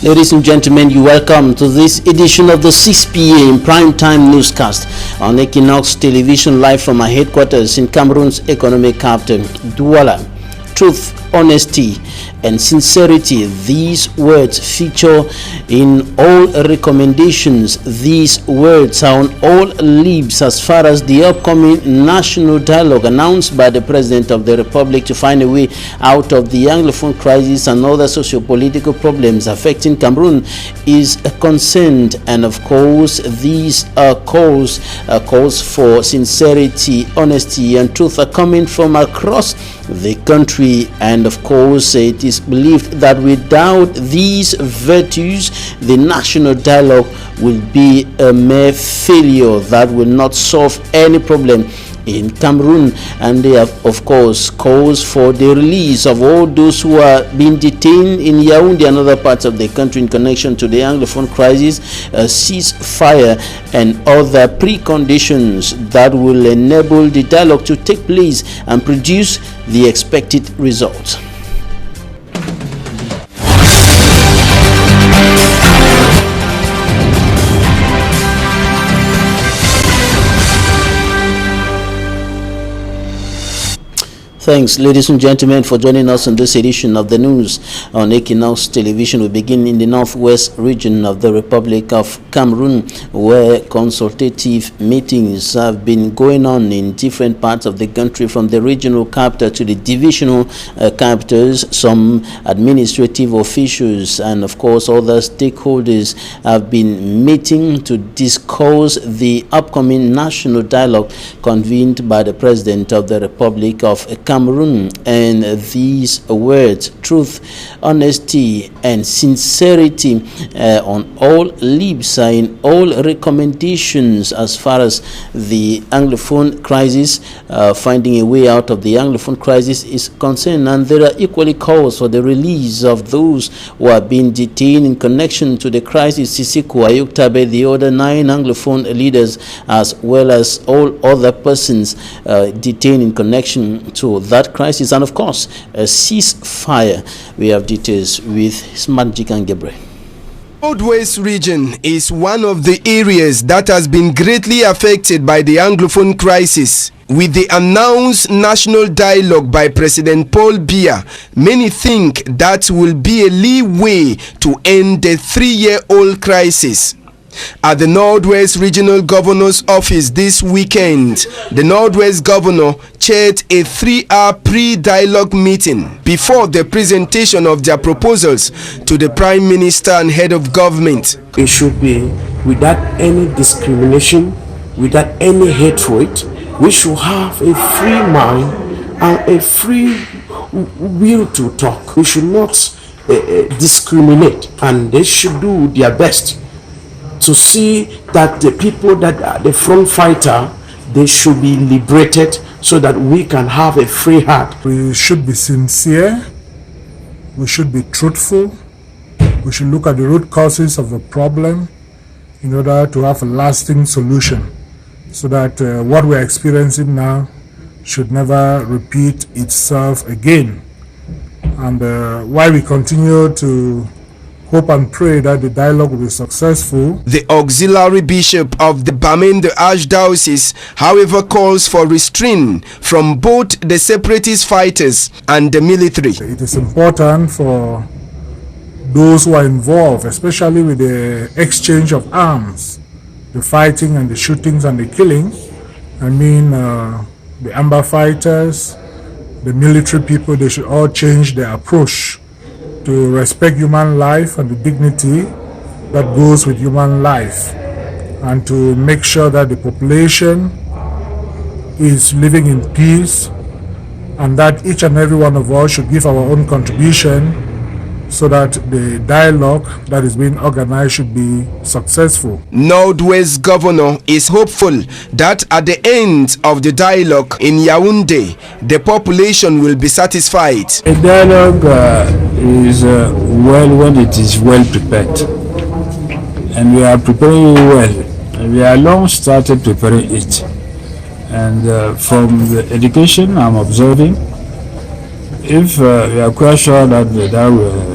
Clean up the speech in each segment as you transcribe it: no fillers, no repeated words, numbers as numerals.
Ladies and gentlemen, you welcome to this edition of the 6 p.m. primetime newscast on Equinox Television, live from our headquarters in Cameroon's economic capital, Douala. Truth, honesty, and sincerity. These words feature in all recommendations. These words are on all lips as far as the upcoming national dialogue announced by the President of the Republic to find a way out of the Anglophone crisis and other socio-political problems affecting Cameroon is concerned. And of course, these calls for sincerity, honesty, and truth are coming from across the country. And of course, it is believed that without these virtues, the national dialogue will be a mere failure that will not solve any problem in Cameroon. And they have, of course, calls for the release of all those who are being detained in Yaoundé and other parts of the country in connection to the Anglophone crisis, a ceasefire, and other preconditions that will enable the dialogue to take place and produce the expected results. Thanks, ladies and gentlemen, for joining us on this edition of the news on Equinox Television. We begin in the northwest region of the Republic of Cameroon, where consultative meetings have been going on in different parts of the country, from the regional capital to the divisional capitals. Some administrative officials and, of course, other stakeholders have been meeting to discuss the upcoming national dialogue convened by the President of the Republic of Cameroon. And these words, truth, honesty, and sincerity, on all lips, are in all recommendations as far as the Anglophone crisis, finding a way out of the Anglophone crisis is concerned. And there are equally calls for the release of those who are being detained in connection to the crisis. Sisiku Ayuktabe, the other 9 Anglophone leaders, as well as all other persons detained in connection to that crisis, and of course a ceasefire. We have details with Smart Jikan Gebre. Northwest region is one of the areas that has been greatly affected by the Anglophone crisis. With the announced national dialogue by President Paul Biya, many think that will be a leeway to end the 3-year-old crisis. At the Northwest Regional Governor's Office this weekend, the Northwest Governor chaired a 3-hour pre-dialogue meeting before the presentation of their proposals to the Prime Minister and Head of Government. It should be without any discrimination, without any hatred. We should have a free mind and a free will to talk. We should not discriminate, and they should do their best to see that the people that are the front fighter, they should be liberated so that we can have a free heart. We should be sincere, we should be truthful, we should look at the root causes of the problem in order to have a lasting solution, so that what we're experiencing now should never repeat itself again. And while we continue to hope and pray that the dialogue will be successful, the auxiliary bishop of the Bamenda Archdiocese, however, calls for restraint from both the separatist fighters and the military. It is important for those who are involved, especially with the exchange of arms, the fighting and the shootings and the killing. I mean, the Amber fighters, the military people, they should all change their approach to respect human life and the dignity that goes with human life, and to make sure that the population is living in peace, and that each and every one of us should give our own contribution so that the dialogue that is being organized should be successful. Northwest Governor is hopeful that at the end of the dialogue in Yaoundé, the population will be satisfied. A dialogue is well when it is well prepared, and we are preparing it well. We are long started preparing it, and from the education I'm observing, if we are quite sure that we are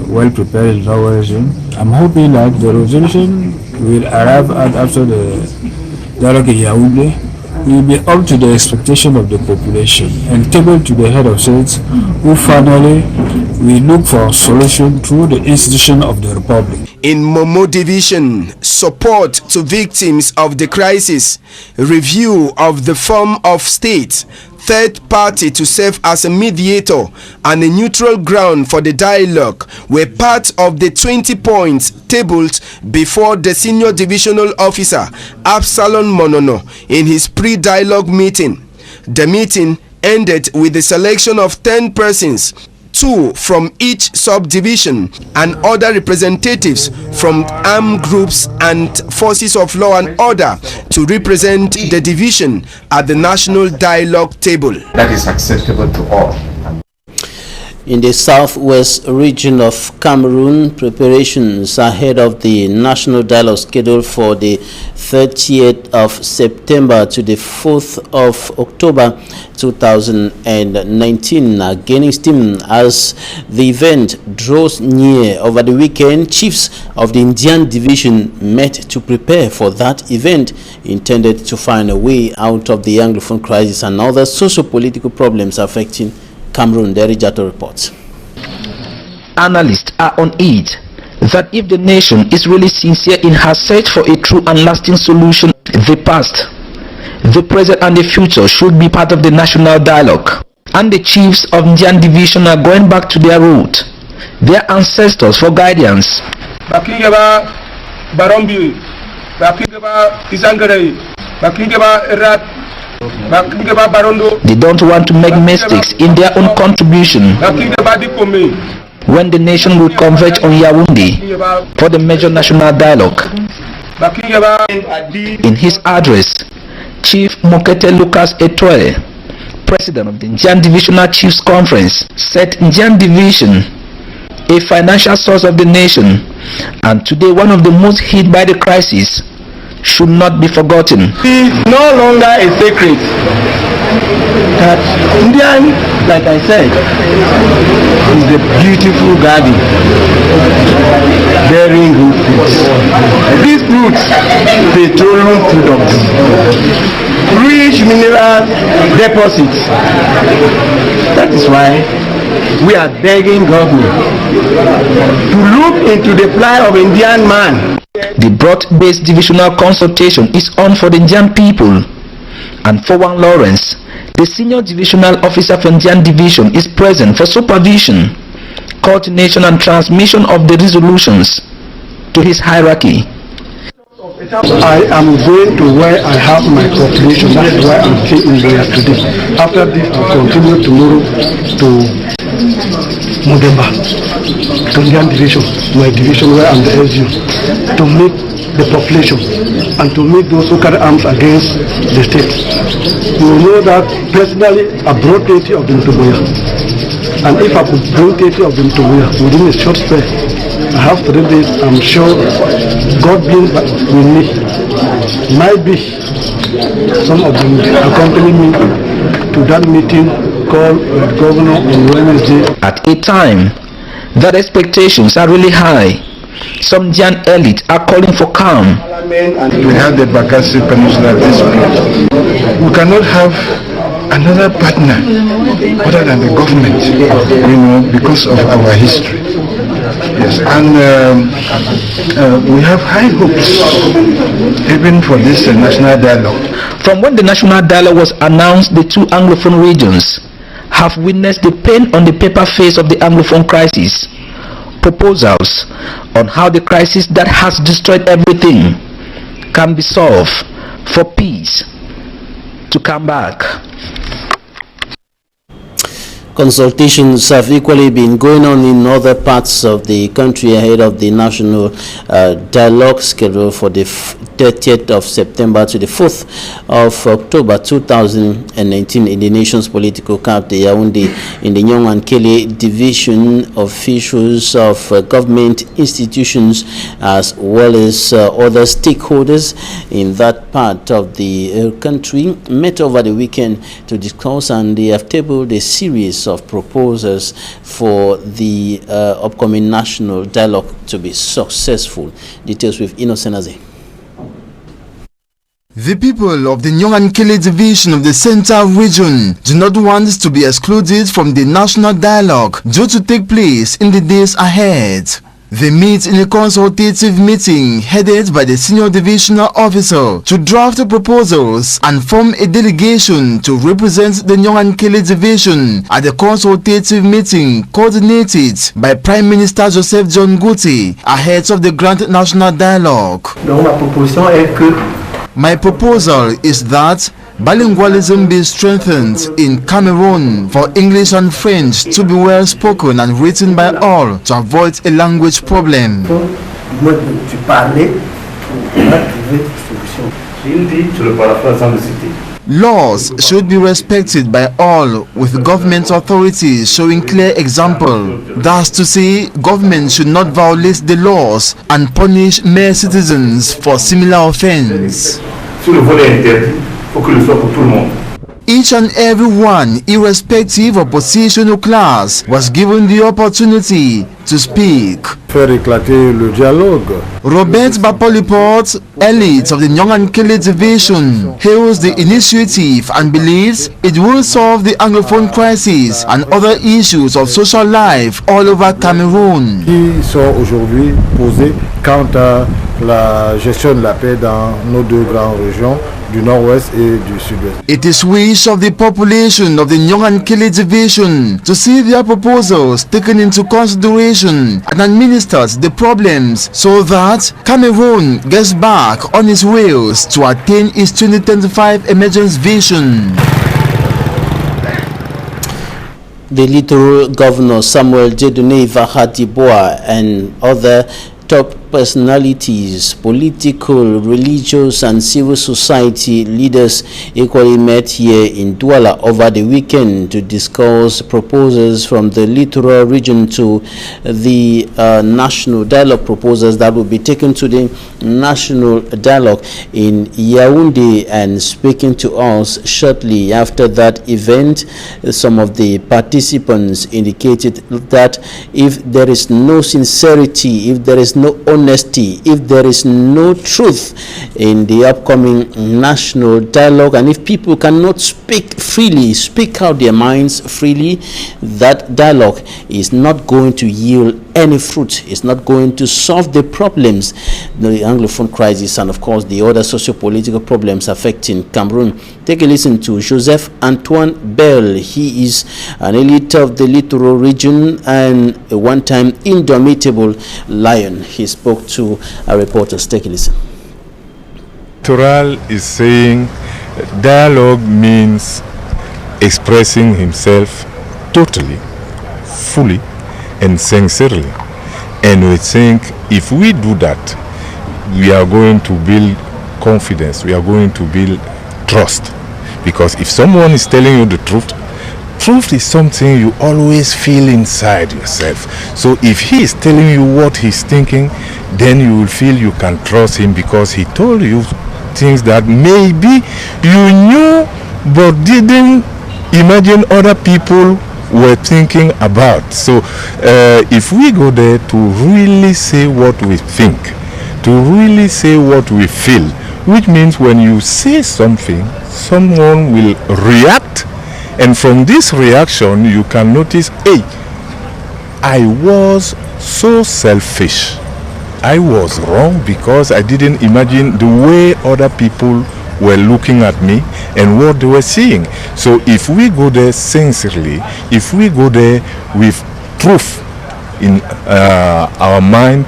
well prepared in our region, I'm hoping that the resolution will arrive at after the dialogue in Yaoundé will be up to the expectation of the population and tabled to the head of states, who finally will look for a solution through the institution of the republic. In Momo Division, support to victims of the crisis, review of the form of state, third party to serve as a mediator, and a neutral ground for the dialogue were part of the 20 points tabled before the senior divisional officer Absalom Monono in his pre-dialogue meeting. The meeting ended with the selection of 10 persons, 2 from each subdivision and other representatives from armed groups and forces of law and order to represent the division at the national dialogue table. That is acceptable to all. In the southwest region of Cameroon, preparations ahead of the national dialogue scheduled for the 30th of September to the 4th of October 2019 are gaining steam as the event draws near. Over the weekend, chiefs of the Indian division met to prepare for that event intended to find a way out of the Anglophone crisis and other socio-political problems affecting Cameroon. Derijato reports. Analysts are on it that if the nation is really sincere in her search for a true and lasting solution, the past, the present and the future should be part of the national dialogue. And the chiefs of Indian division are going back to their root, their ancestors, for guidance. They don't want to make mistakes in their own contribution when the nation will converge on Yaoundé for the major national dialogue. In his address, Chief Mokete Lucas Etoile, President of the Indian Divisional Chiefs Conference, said Indian Division, a financial source of the nation, and today one of the most hit by the crisis, should not be forgotten. It is no longer a secret that Indian, like I said, is a beautiful garden bearing good fruits. These fruits, petroleum products, rich mineral deposits. That is why we are begging government to look into the plight of Indian man. The broad-based divisional consultation is on for the Indian people, and Fowan Lawrence, the senior divisional officer for Indian division, is present for supervision, coordination and transmission of the resolutions to his hierarchy. I am going to where I have my population. That is why I'm here in Loya today. After this, I'll continue tomorrow to Modemba, to Indian division, my division where I'm the SU, to meet the population and to meet those who carry arms against the state. You know that personally I brought 80 of them to Boya. And if I could bring 80 of them to Boya within a short spell, I have 3 days, I'm sure God being with me. Might be some of them accompany me to that meeting called with Governor on Wednesday. At a time that expectations are really high, some Indian elite are calling for calm. We have the Bakassi Peninsula dispute. We cannot have another partner other than the government, because of our history. Yes, and we have high hopes even for this national dialogue. From when the national dialogue was announced, the 2 Anglophone regions have witnessed the pain on the paper face of the Anglophone crisis. Proposals on how the crisis that has destroyed everything can be solved for peace to come back. Consultations have equally been going on in other parts of the country ahead of the national dialogue scheduled for the 30th of September to the 4th of October 2019 in the nation's political capital, Yaoundé, in the Nyong and Kele division. Officials of government institutions as well as other stakeholders in that part of the country met over the weekend to discuss, and they have tabled a series of proposals for the upcoming national dialogue to be successful. Details with EQUINOXE. The people of the Nyong and Kele division of the Central region do not want to be excluded from the national dialogue due to take place in the days ahead. They meet in a consultative meeting headed by the senior divisional officer to draft proposals and form a delegation to represent the Nyong and Kele division at the consultative meeting coordinated by Prime Minister Joseph John Guti ahead of the Grand National Dialogue. My proposal is that bilingualism be strengthened in Cameroon for English and French to be well spoken and written by all to avoid a language problem. Laws should be respected by all, with government authorities showing clear example. That's to say, government should not violate the laws and punish mere citizens for similar offense. Each and every one, irrespective of position or class, was given the opportunity to speak. Faire éclater le dialogue. Robert Bapoliport, elite of the Nyong and Kele division, hails the initiative and believes it will solve the Anglophone crisis and other issues of social life all over Cameroon. Qui sont aujourd'hui posés quant à la gestion de la paix dans nos deux grandes régions du nord-ouest et du sud-ouest. It is wish of the population of the Nyong and Kele division to see their proposals taken into consideration and administered the problems so that Cameroon gets back on its wheels to attain its 2025 emergence vision. The Littoral Governor Samuel Jedune Vahadiboa and other top personalities, political, religious and civil society leaders equally met here in Douala over the weekend to discuss proposals from the littoral region to the national dialogue proposals that will be taken to the national dialogue in Yaoundé. And speaking to us shortly after that event, some of the participants indicated that if there is no sincerity, if there is no honesty, if there is no truth in the upcoming national dialogue, and if people cannot speak freely, speak out their minds freely, that dialogue is not going to yield any fruit. It's not going to solve the problems, the Anglophone crisis, and of course the other socio-political problems affecting Cameroon. Take a listen to Joseph Antoine Bell. He is an elite of the littoral region and a one-time indomitable lion. He spoke to our reporters. Take a listen. Littoral is saying dialogue means expressing himself totally, fully and sincerely, and we think if we do that, we are going to build confidence, we are going to build trust, because if someone is telling you the truth is something you always feel inside yourself. So if he is telling you what he's thinking, then you will feel you can trust him, because he told you things that maybe you knew but didn't imagine other people were thinking about. So if we go there to really say what we think, to really say what we feel, which means when you say something, someone will react, and from this reaction you can notice, hey, I was so selfish, I was wrong because I didn't imagine the way other people were looking at me and what they were seeing. So if we go there sincerely, if we go there with truth in our mind,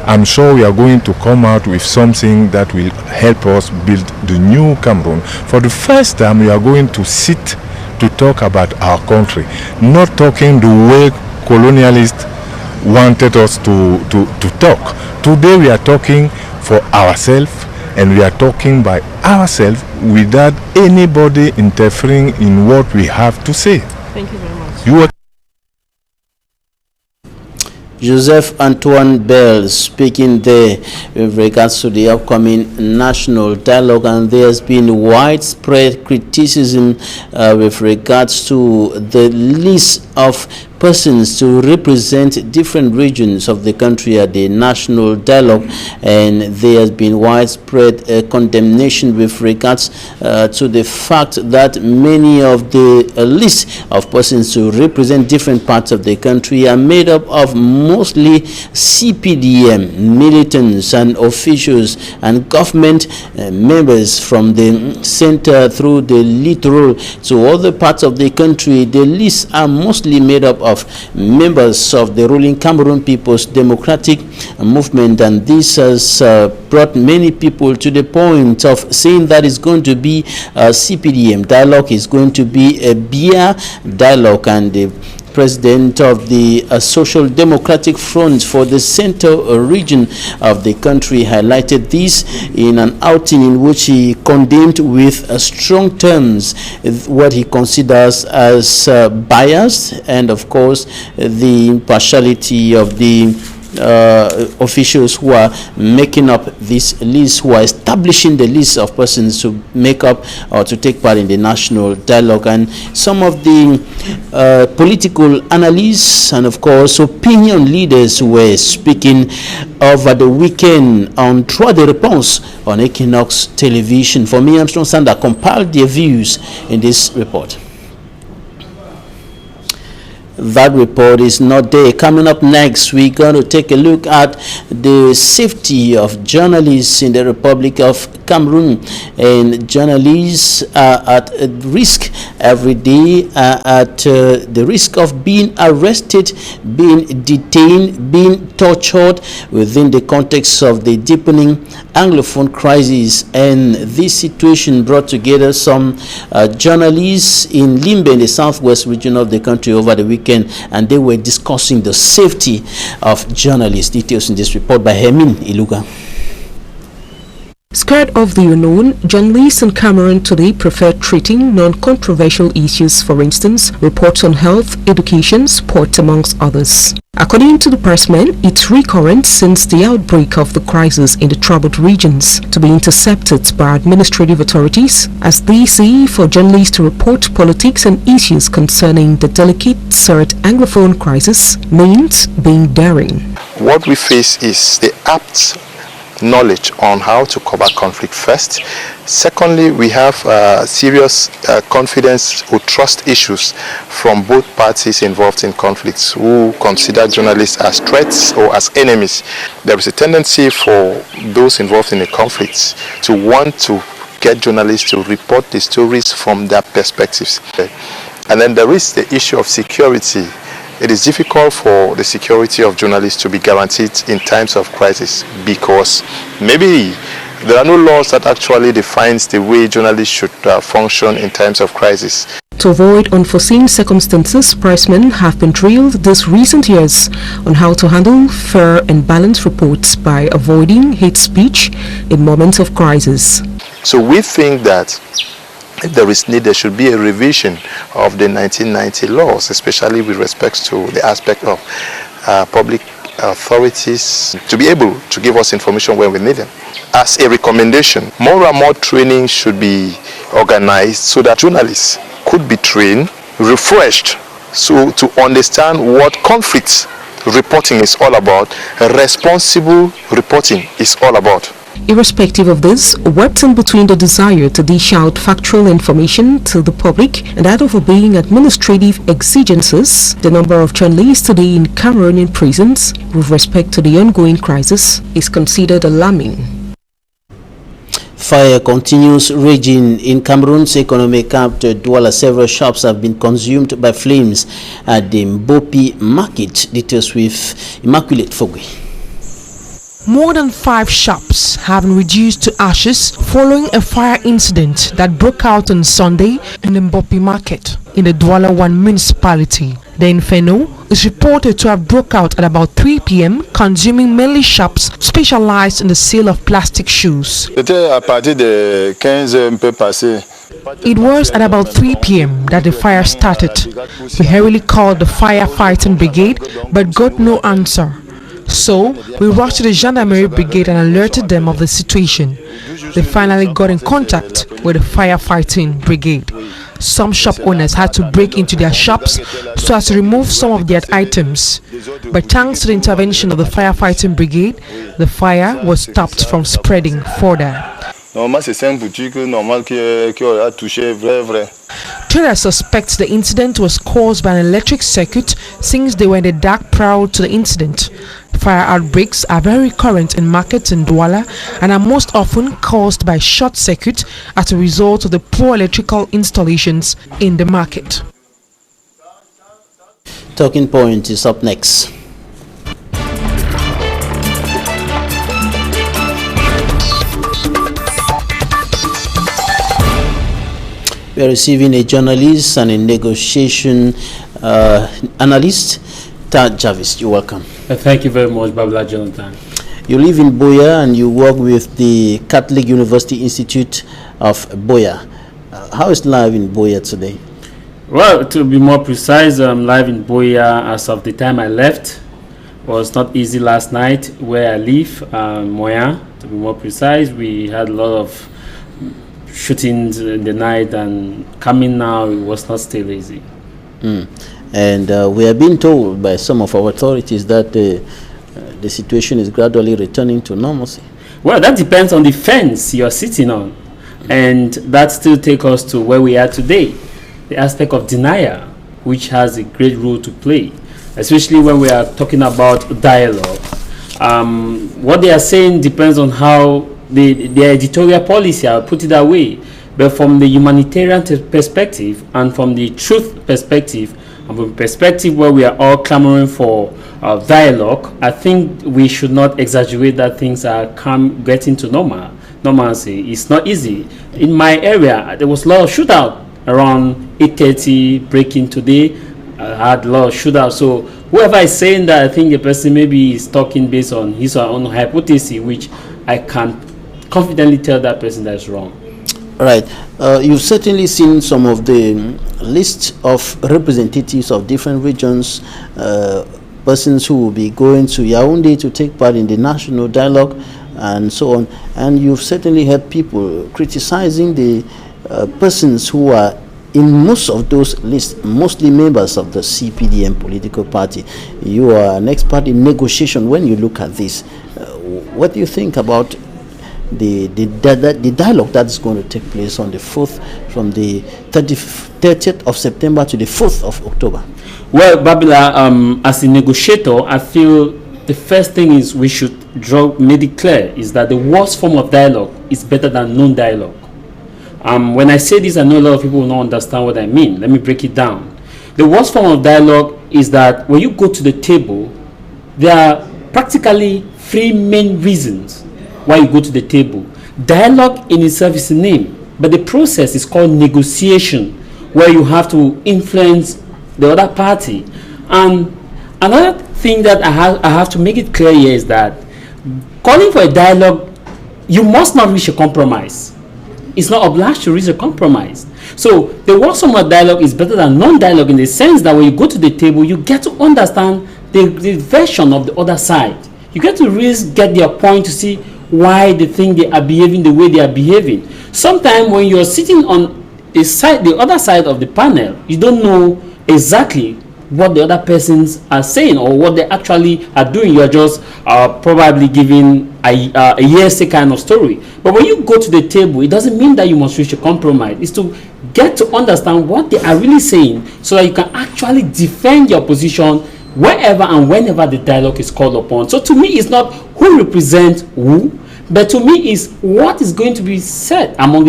I'm sure we are going to come out with something that will help us build the new Cameroon. For the first time, we are going to sit to talk about our country, not talking the way colonialists wanted us to talk. Today we are talking for ourselves and we are talking by ourselves without anybody interfering in what we have to say. Thank you very much. You are Joseph Antoine Bell speaking there with regards to the upcoming national dialogue, and there has been widespread criticism with regards to the list of persons to represent different regions of the country at the national dialogue, and there has been widespread condemnation with regards to the fact that many of the lists of persons to represent different parts of the country are made up of mostly CPDM militants and officials and government members from the center through the littoral to other parts of the country. The lists are mostly made up of members of the ruling Cameroon People's Democratic Movement, and this has brought many people to the point of saying that it's going to be a CPDM dialogue, is going to be a beer dialogue, and the president of the Social Democratic Front for the central region of the country highlighted this in an outing in which he condemned with strong terms what he considers as bias and of course the impartiality of the officials who are making up this list, who are establishing the list of persons to make up or to take part in the national dialogue. And some of the political analysts and of course opinion leaders were speaking over the weekend on Droit de Réponse on Equinox television. For me, Armstrong Sander compiled their views in this report. That report is not there. Coming up next, we're going to take a look at the safety of journalists in the Republic of Cameroon. And journalists are at risk every day, at the risk of being arrested, being detained, being tortured within the context of the deepening Anglophone crisis. And this situation brought together some journalists in Limbe, in the southwest region of the country, over the weekend, and they were discussing the safety of journalists. Details in this report by Hermine Iluga. Scared of the unknown, journalists in Cameroon today prefer treating non-controversial issues, for instance, reports on health, education, sport, amongst others. According to the pressman, it's recurrent since the outbreak of the crisis in the troubled regions to be intercepted by administrative authorities, as they see for journalists to report politics and issues concerning the delicate third Anglophone crisis means being daring. What we face is the apt knowledge on how to combat conflict first. Secondly, we have serious confidence or trust issues from both parties involved in conflicts who consider journalists as threats or as enemies. There is a tendency for those involved in the conflicts to want to get journalists to report the stories from their perspectives. And then there is the issue of security. It is difficult for the security of journalists to be guaranteed in times of crisis because maybe there are no laws that actually defines the way journalists should function in times of crisis. To avoid unforeseen circumstances, pressmen have been drilled these recent years on how to handle fair and balanced reports by avoiding hate speech in moments of crisis. So we think that if there is need, there should be a revision of the 1990 laws, especially with respect to the aspect of public authorities to be able to give us information when we need them. As a recommendation, more and more training should be organized so that journalists could be trained, refreshed, so to understand what conflict reporting is all about, responsible reporting is all about. Irrespective of this, wept in between the desire to dish out factual information to the public and that of obeying administrative exigencies, the number of journalists today in Cameroonian prisons with respect to the ongoing crisis is considered alarming. Fire continues raging in Cameroon's economic capital, Douala. Several shops have been consumed by flames at the Mbopi market. Details with Immaculate Fogwe. More than 5 shops have been reduced to ashes following a fire incident that broke out on Sunday in the Mbopi market in the Douala 1 municipality. The inferno is reported to have broke out at about 3 p.m., consuming mainly shops specialized in the sale of plastic shoes. It was at about 3 p.m. that the fire started. We hurriedly called the firefighting brigade but got no answer. So we rushed to the gendarmerie brigade and alerted them of the situation. They finally got in contact with the firefighting brigade. Some shop owners had to break into their shops so as to remove some of their items. But thanks to the intervention of the firefighting brigade, the fire was stopped from spreading further. Traders suspect the incident was caused by an electric circuit since they were in the dark prior to the incident. Fire outbreaks are very current in markets in Douala and are most often caused by short circuit as a result of the poor electrical installations in the market. Talking Point is up next. We are receiving a journalist and a negotiation analyst, Tad Jarvis. You're welcome. Thank you very much, Babla Jonathan. You live in Boya and you work with the Catholic University Institute of Boya. How is life in Boya today? Well, to be more precise, life in Boya as of the time I left was not easy last night. Where I live, Moya, to be more precise, we had a lot of shootings in the night, and coming now it was not still easy. And we have been told by some of our authorities that the situation is gradually returning to normalcy. Well, that depends on the fence you're sitting on, and that still takes us to where we are today, the aspect of denial, which has a great role to play, especially when we are talking about dialogue. What they are saying depends on how the editorial policy, I'll put it that way, but from the humanitarian perspective and from the truth perspective, and from the perspective where we are all clamoring for dialogue, I think we should not exaggerate that things are getting to normalcy. It's not easy. In my area, there was a lot of shootout around 8:30 break-in today. I had a lot of shootout. So whoever is saying that, I think the person maybe is talking based on his or her own hypothesis, which I can confidently tell that person that's wrong. Right. You've certainly seen some of the list of representatives of different regions, persons who will be going to Yaoundé to take part in the national dialogue and so on. And you've certainly heard people criticizing the persons who are in most of those lists, mostly members of the CPDM political party. You are an expert in negotiation. When you look at this, what do you think about the dialogue that's going to take place on the 4th, from the 30th of September to the 4th of October? Well, Babila, as a negotiator, I feel the first thing is we should make it clear is that the worst form of dialogue is better than non-dialogue. When I say this, I know a lot of people will not understand what I mean. Let me break it down. The worst form of dialogue is that when you go to the table, there are practically three main reasons why you go to the table. Dialogue in itself is a name, but the process is called negotiation, where you have to influence the other party. And another thing that I have to make it clear here is that calling for a dialogue, you must not reach a compromise. It's not obliged to reach a compromise. So the worst form of dialogue is better than non-dialogue in the sense that when you go to the table, you get to understand the version of the other side. You get to really get their point to see why they think they are behaving the way they are behaving. Sometimes when you're sitting on the other side of the panel, you don't know exactly what the other persons are saying or what they actually are doing. You're just probably giving a hearsay kind of story. But when you go to the table, it doesn't mean that you must reach a compromise. It's to get to understand what they are really saying so that you can actually defend your position wherever and whenever the dialogue is called upon. So to me, it's not who represents who, but to me is what is going to be said on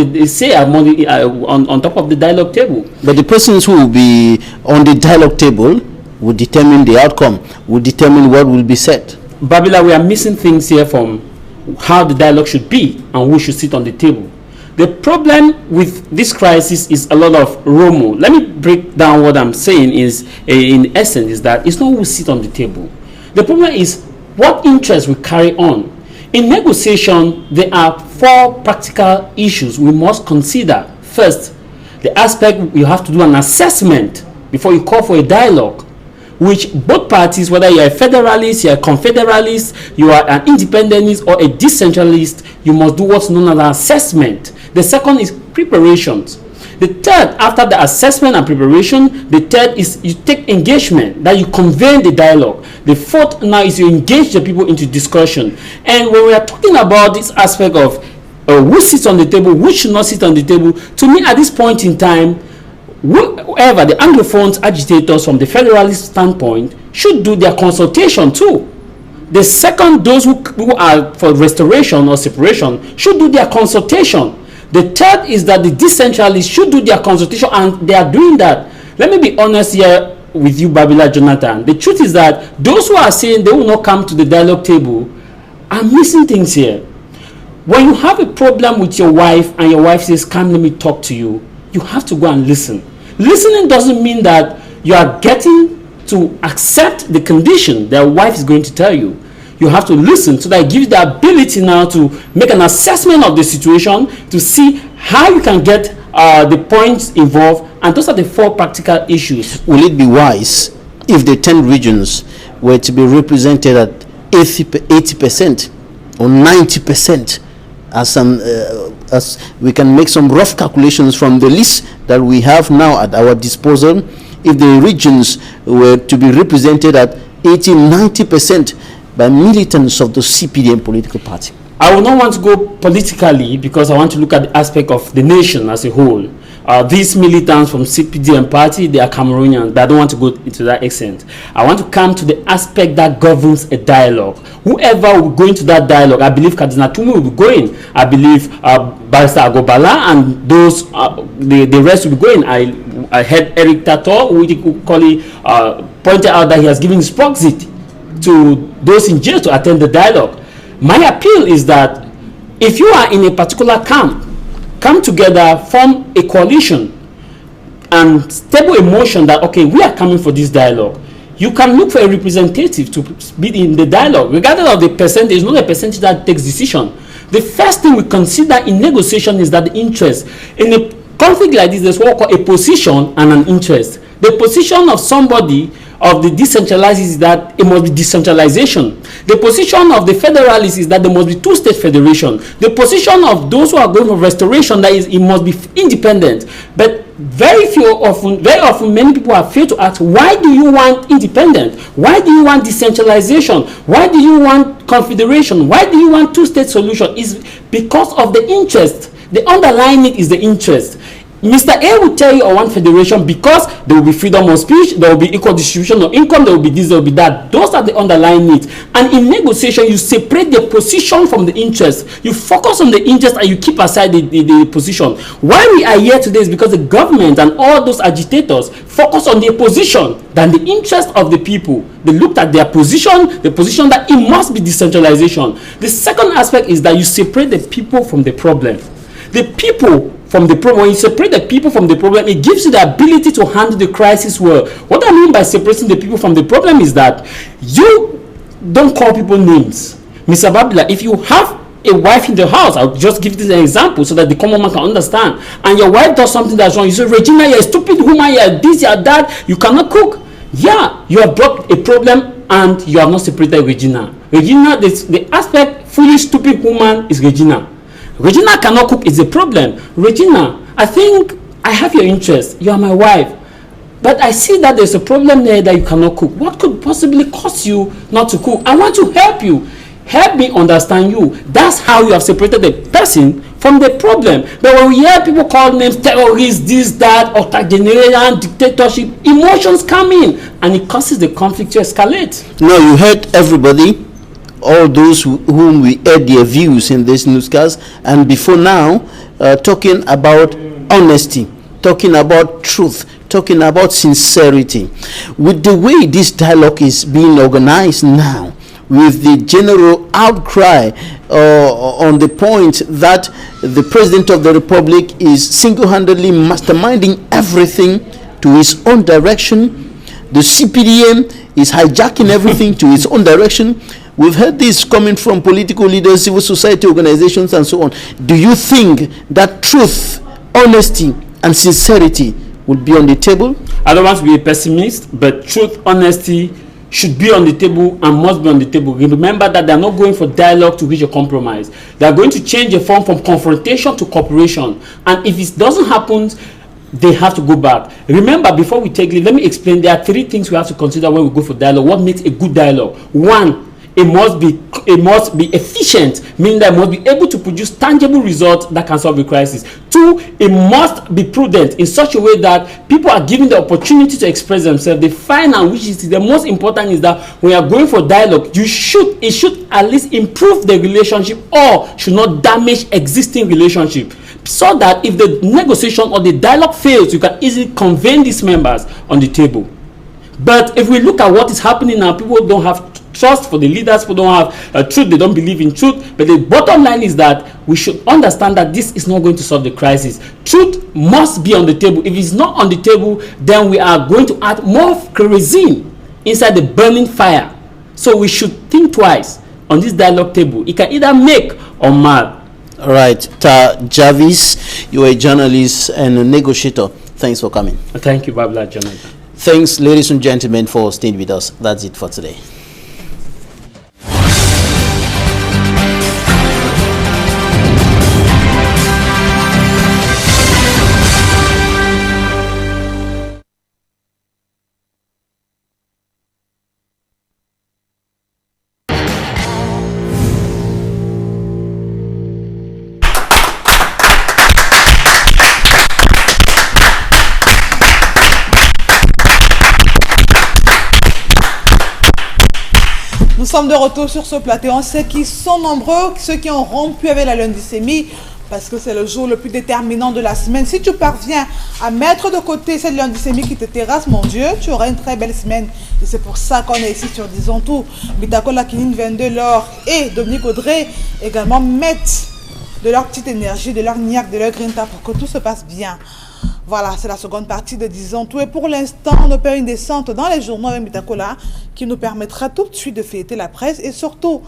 top of the dialogue table. But the persons who will be on the dialogue table will determine the outcome, will determine what will be said. Babila, we are missing things here from how the dialogue should be and who should sit on the table. The problem with this crisis is a lot of Romo. Let me break down what I'm saying is, in essence, is that it's not who sit on the table. The problem is what interest we carry on. In negotiation, there are 4 practical issues we must consider. First, the aspect you have to do an assessment before you call for a dialogue, which both parties, whether you are a federalist, you are a confederalist, you are an independentist or a decentralist, you must do what's known as an assessment. The second is preparations. The third, after the assessment and preparation, the third is you take engagement, that you convey the dialogue. The fourth now is you engage the people into discussion. And when we are talking about this aspect of who sits on the table, who should not sit on the table, to me at this point in time, whoever the Anglophones agitators from the federalist standpoint should do their consultation too. The second, those who are for restoration or separation should do their consultation. The third is that the decentralists should do their consultation, and they are doing that. Let me be honest here with you, Babila Jonathan. The truth is that those who are saying they will not come to the dialogue table are missing things here. When you have a problem with your wife and your wife says, "Come, let me talk to you," you have to go and listen. Listening doesn't mean that you are getting to accept the condition that your wife is going to tell you. You have to listen so that it gives you the ability now to make an assessment of the situation, to see how you can get the points involved, and those are the 4 practical issues. Will it be wise if the 10 regions were to be represented at 80% or 90%, as we can make some rough calculations from the list that we have now at our disposal? If the regions were to be represented at 80-90% by militants of the CPDM political party? I will not want to go politically because I want to look at the aspect of the nation as a whole. These militants from CPDM party, they are Cameroonians, but I don't want to go into that extent. I want to come to the aspect that governs a dialogue. Whoever will go into that dialogue, I believe Kadina Tumi will be going. I believe Barrister Agobala and those, the rest will be going. I heard Eric Tato, who pointed out that he has given his proxy to those in jail to attend the dialogue. My appeal is that if you are in a particular camp, come together, form a coalition, and stable a motion that, okay, we are coming for this dialogue. You can look for a representative to be in the dialogue. Regardless of the percentage, it's not a percentage that takes decision. The first thing we consider in negotiation is that the interest. In a conflict like this, there's what we call a position and an interest. The position of somebody of the decentralized is that it must be decentralization. The position of the federalists is that there must be 2-state federation. The position of those who are going for restoration, that is, it must be independent. But very often many people have failed to ask, why do you want independent? Why do you want decentralization? Why do you want confederation? Why do you want 2-state solution? Is because of the interest. The underlying it is the interest. Mr. A will tell you I want federation because there will be freedom of speech, there will be equal distribution of income, there will be this, there will be that. Those are the underlying needs. And in negotiation, you separate the position from the interest. You focus on the interest and you keep aside the position. Why we are here today is because the government and all those agitators focus on their position than the interest of the people. They looked at their position, the position that it must be decentralization. The second aspect is that you separate the people from the problem. The people from the problem, when you separate the people from the problem, it gives you the ability to handle the crisis well. What I mean by separating the people from the problem is that you don't call people names. Mr. Babila, if you have a wife in the house, I'll just give this an example so that the common man can understand, and your wife does something that's wrong, you say, Regina, you're a stupid woman, you're this, you're that, you cannot cook. Yeah, you have brought a problem and you have not separated Regina. Regina, the aspect fully stupid woman is Regina. Regina cannot cook is a problem. Regina, I think I have your interest. You are my wife. But I see that there's a problem there that you cannot cook. What could possibly cause you not to cook? I want to help you. Help me understand you. That's how you have separated the person from the problem. But when we hear people call names, terrorists, this, that, octogenarian, dictatorship, emotions come in and it causes the conflict to escalate. Now you heard everybody, all those whom we heard their views in this newscast, and before now, talking about honesty, talking about truth, talking about sincerity. With the way this dialogue is being organized now, with the general outcry on the point that the President of the Republic is single-handedly masterminding everything to his own direction. The CPDM is hijacking everything to its own direction. We've heard this coming from political leaders, civil society organizations, and so on. Do you think that truth, honesty, and sincerity would be on the table? I don't want to be a pessimist, but truth, honesty should be on the table and must be on the table. Remember that they're not going for dialogue to reach a compromise. They're going to change the form from confrontation to cooperation. And if it doesn't happen, they have to go back. Remember, before we take leave, let me explain. There are 3 things we have to consider when we go for dialogue. What makes a good dialogue? 1, it must be efficient, meaning that it must be able to produce tangible results that can solve the crisis. 2, it must be prudent in such a way that people are given the opportunity to express themselves. The final, which is the most important, is that when you are going for dialogue, it should at least improve the relationship or should not damage existing relationship, so that if the negotiation or the dialogue fails, you can easily convene these members on the table. But if we look at what is happening now, people don't have trust for the leaders, people don't have truth, they don't believe in truth. But the bottom line is that we should understand that this is not going to solve the crisis. Truth must be on the table. If it's not on the table, then we are going to add more kerosene inside the burning fire. So we should think twice on this dialogue table. It can either make or mar. All right, Jarvis, you are a journalist and a negotiator. Thanks for coming. Thank you, Babla Jonathan. Thanks, ladies and gentlemen, for staying with us. That's it for today. Nous sommes de retour sur ce plateau. On sait qu'ils sont nombreux, ceux qui ont rompu avec la lundicémie, parce que c'est le jour le plus déterminant de la semaine. Si tu parviens à mettre de côté cette lundicémie qui te terrasse, mon Dieu, tu auras une très belle semaine. Et c'est pour ça qu'on est ici sur Disons Tout. Bitakola Kinine 22, Laure et Dominique Audrey également mettent de leur petite énergie, de leur niaque, de leur grinta pour que tout se passe bien. Voilà, c'est la seconde partie de Disons Tout. Et pour l'instant, on opère une descente dans les journaux avec Bitakola qui nous permettra tout de suite de fêter la presse et surtout